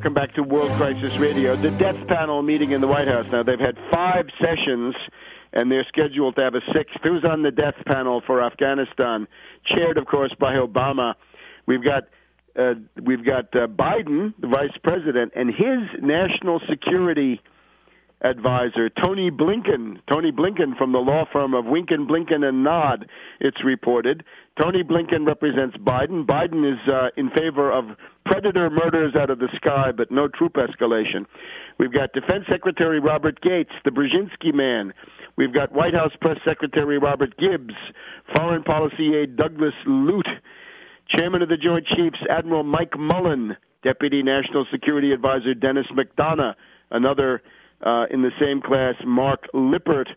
welcome back to World Crisis Radio. The death panel meeting in the White House. Now, they've had 5 sessions, and they're scheduled to have a 6th. Who's on the death panel for Afghanistan? Chaired, of course, by Obama. We've got Biden, the vice president, and his national security advisor, Tony Blinken. Tony Blinken from the law firm of Winken, Blinken, and Nod, it's reported. Tony Blinken represents Biden. Biden is in favor of predator murders out of the sky, but no troop escalation. We've got Defense Secretary Robert Gates, the Brzezinski man. We've got White House Press Secretary Robert Gibbs, Foreign Policy Aide Douglas Lute, Chairman of the Joint Chiefs Admiral Mike Mullen, Deputy National Security Advisor Dennis McDonough, another in the same class, Mark Lippert,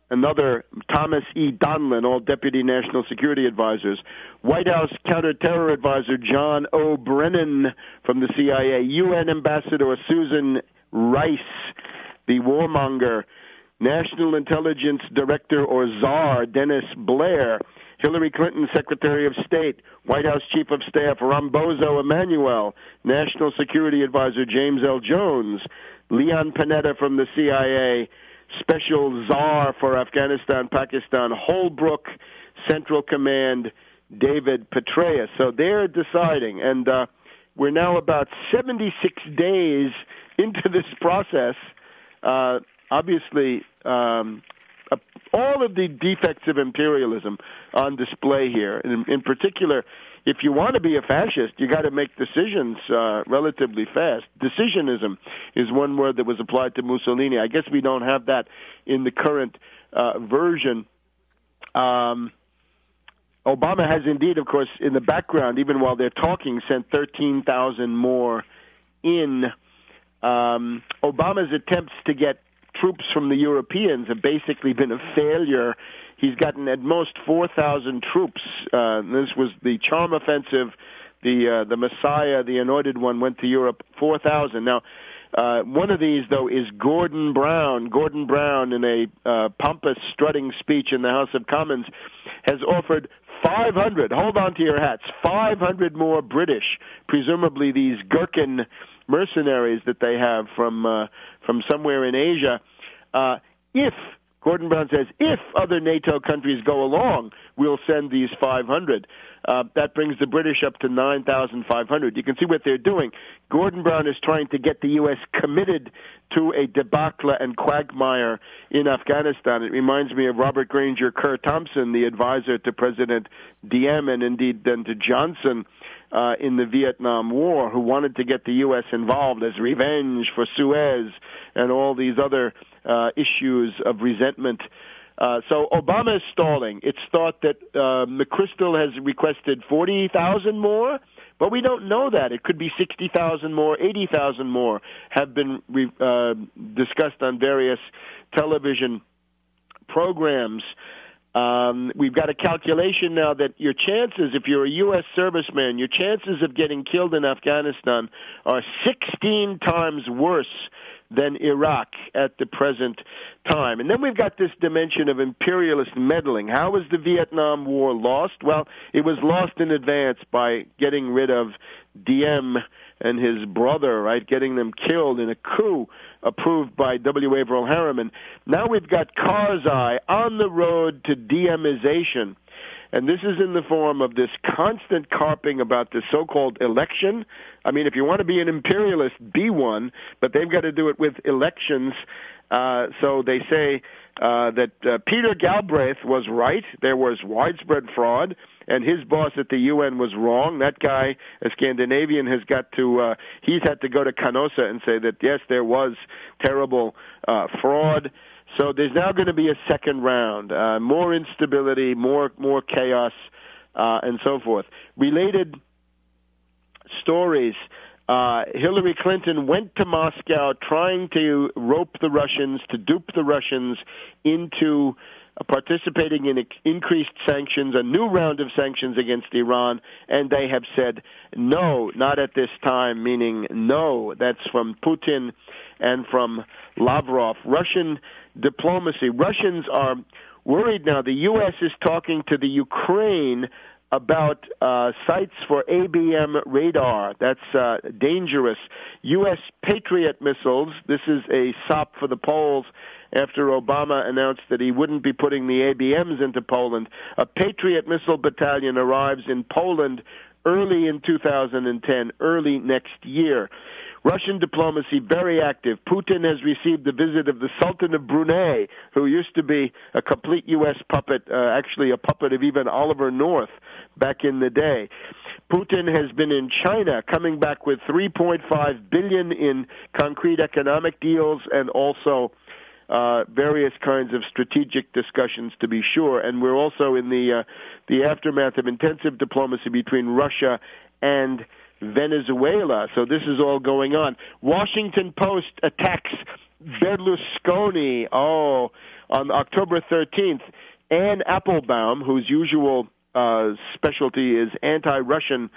another Thomas E. Donlin, all Deputy National Security Advisors, White House Counterterror Advisor John O. Brennan from the CIA, UN Ambassador Susan Rice, the warmonger, National Intelligence Director or Czar Dennis Blair, Hillary Clinton Secretary of State, White House Chief of Staff Rambozo Emanuel, National Security Advisor James L. Jones, Leon Panetta from the CIA, Special Czar for Afghanistan, Pakistan, Holbrooke, Central Command, David Petraeus. So they're deciding, and we're now about 76 days into this process. Obviously, all of the defects of imperialism on display here. In particular, if you want to be a fascist, you got to make decisions relatively fast. Decisionism is one word that was applied to Mussolini. I guess we don't have that in the current version. Obama has indeed, of course, in the background, even while they're talking, sent 13,000 more in. Obama's attempts to get troops from the Europeans have basically been a failure. He's gotten at most 4,000 troops. This was the Charm Offensive. The Messiah, the Anointed One, went to Europe, 4,000. Now, one of these, though, is Gordon Brown. Gordon Brown, in a pompous, strutting speech in the House of Commons, has offered 500, hold on to your hats, 500 more British, presumably these Gherkin mercenaries that they have from somewhere in Asia. If Gordon Brown says, if other NATO countries go along, we'll send these 500. That brings the British up to 9,500. You can see what they're doing. Gordon Brown is trying to get the U.S. committed to a debacle and quagmire in Afghanistan. It reminds me of Robert Granger Kerr Thompson, the advisor to President Diem and indeed then to Johnson in the Vietnam War, who wanted to get the U.S. involved as revenge for Suez and all these other issues of resentment. So Obama is stalling. It's thought that McChrystal has requested 40,000 more, but we don't know that. It could be 60,000 more, 80,000 more have been discussed on various television programs. We've got a calculation now that your chances, if you're a U.S. serviceman, your chances of getting killed in Afghanistan are 16 times worse than Iraq at the present time. And then we've got this dimension of imperialist meddling. How was the Vietnam War lost? Well, it was lost in advance by getting rid of Diem and his brother, right, getting them killed in a coup approved by W. Averill Harriman. Now we've got Karzai on the road to Diemization. And this is in the form of this constant carping about the so-called election. I mean, if you want to be an imperialist, be one, but they've got to do it with elections. So they say that Peter Galbraith was right. There was widespread fraud, and his boss at the UN was wrong. That guy, a Scandinavian, has got to he's had to go to Canossa and say that, yes, there was terrible fraud. So there's now going to be a second round, more instability, more chaos, and so forth. Related stories. Hillary Clinton went to Moscow trying to rope the Russians, to dupe the Russians into participating in increased sanctions, a new round of sanctions against Iran, and they have said no, not at this time, meaning no. That's from Putin and from Lavrov. Russian diplomacy. Russians are worried now. The U.S. is talking to the Ukraine about sites for ABM radar. That's dangerous. U.S. Patriot missiles. This is a sop for the Poles after Obama announced that he wouldn't be putting the ABMs into Poland. A Patriot missile battalion arrives in Poland early in 2010, early next year. Russian diplomacy very active. Putin has received the visit of the Sultan of Brunei, who used to be a complete U.S. puppet, actually a puppet of even Oliver North back in the day. Putin has been in China, coming back with $3.5 billion in concrete economic deals and also various kinds of strategic discussions, to be sure. And we're also in the aftermath of intensive diplomacy between Russia and Venezuela. So this is all going on. Washington Post attacks Berlusconi. On October 13th, Anne Applebaum, whose usual specialty is anti-Russian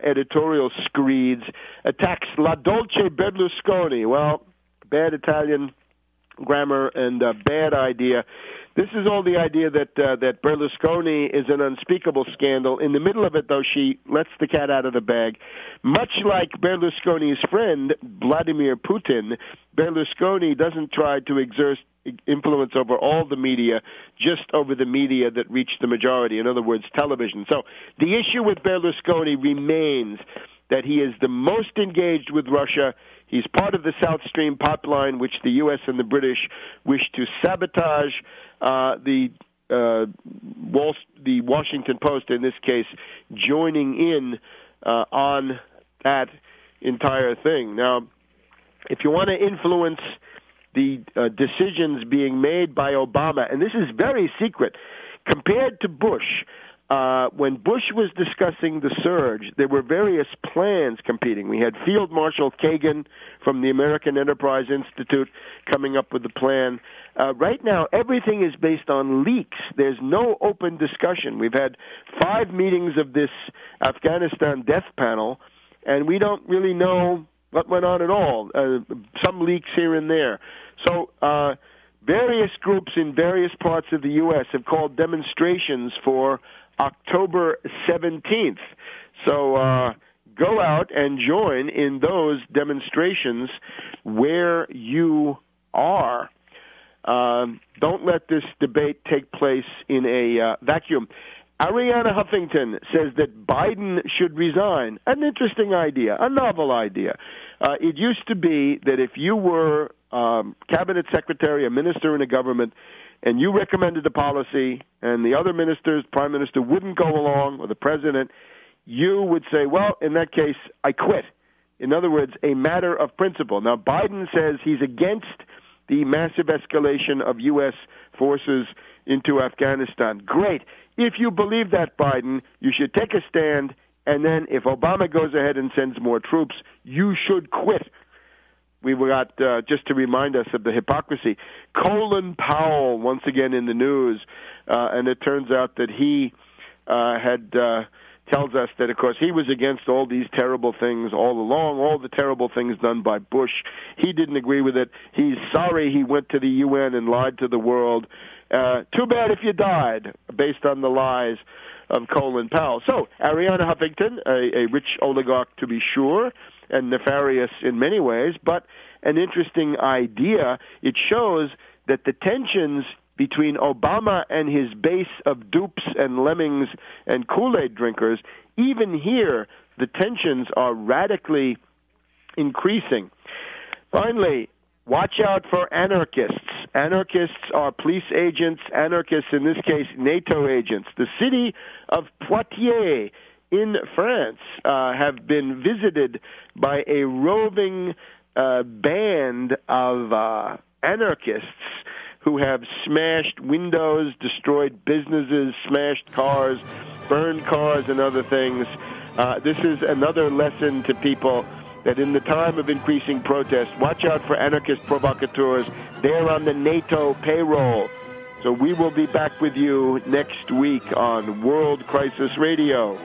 editorial screeds, attacks La Dolce Berlusconi. Well, bad Italian grammar and bad idea. This is all the idea that Berlusconi is an unspeakable scandal. In the middle of it, though, she lets the cat out of the bag. Much like Berlusconi's friend, Vladimir Putin, Berlusconi doesn't try to exert influence over all the media, just over the media that reach the majority, in other words, television. So the issue with Berlusconi remains that he is the most engaged with Russia. He's part of the South Stream pipeline, which the U.S. and the British wish to sabotage. The Washington Post, in this case, joining in on that entire thing. Now, if you want to influence the decisions being made by Obama, and this is very secret, compared to Bush, when Bush was discussing the surge, there were various plans competing. We had Field Marshal Kagan from the American Enterprise Institute coming up with the plan. Right now, everything is based on leaks. There's no open discussion. We've had 5 meetings of this Afghanistan death panel, and we don't really know what went on at all. Some leaks here and there. So various groups in various parts of the U.S. have called demonstrations for October 17th. So go out and join in those demonstrations where you are. Don't let this debate take place in a vacuum. Arianna Huffington says that Biden should resign. An interesting idea, a novel idea. It used to be that if you were cabinet secretary, a minister in a government, and you recommended a policy, and the other ministers, prime minister, wouldn't go along, or the president, you would say, well, in that case, I quit. In other words, a matter of principle. Now, Biden says he's against the massive escalation of U.S. forces into Afghanistan. Great. If you believe that, Biden, you should take a stand, and then if Obama goes ahead and sends more troops, you should quit. We've got, just to remind us of the hypocrisy, Colin Powell, once again in the news, and it turns out that he tells us that, of course, he was against all these terrible things all along, all the terrible things done by Bush. He didn't agree with it. He's sorry he went to the UN and lied to the world. Too bad if you died, based on the lies of Colin Powell. So, Arianna Huffington, a rich oligarch to be sure, and nefarious in many ways, but an interesting idea. It shows that the tensions between Obama and his base of dupes and lemmings and Kool-Aid drinkers, even here, the tensions are radically increasing. Finally, watch out for anarchists. Anarchists are police agents, anarchists, in this case, NATO agents. The city of Poitiers in France have been visited by a roving band of anarchists who have smashed windows, destroyed businesses, smashed cars, burned cars, and other things. This is another lesson to people that in the time of increasing protest, watch out for anarchist provocateurs. They're on the NATO payroll. So we will be back with you next week on World Crisis Radio.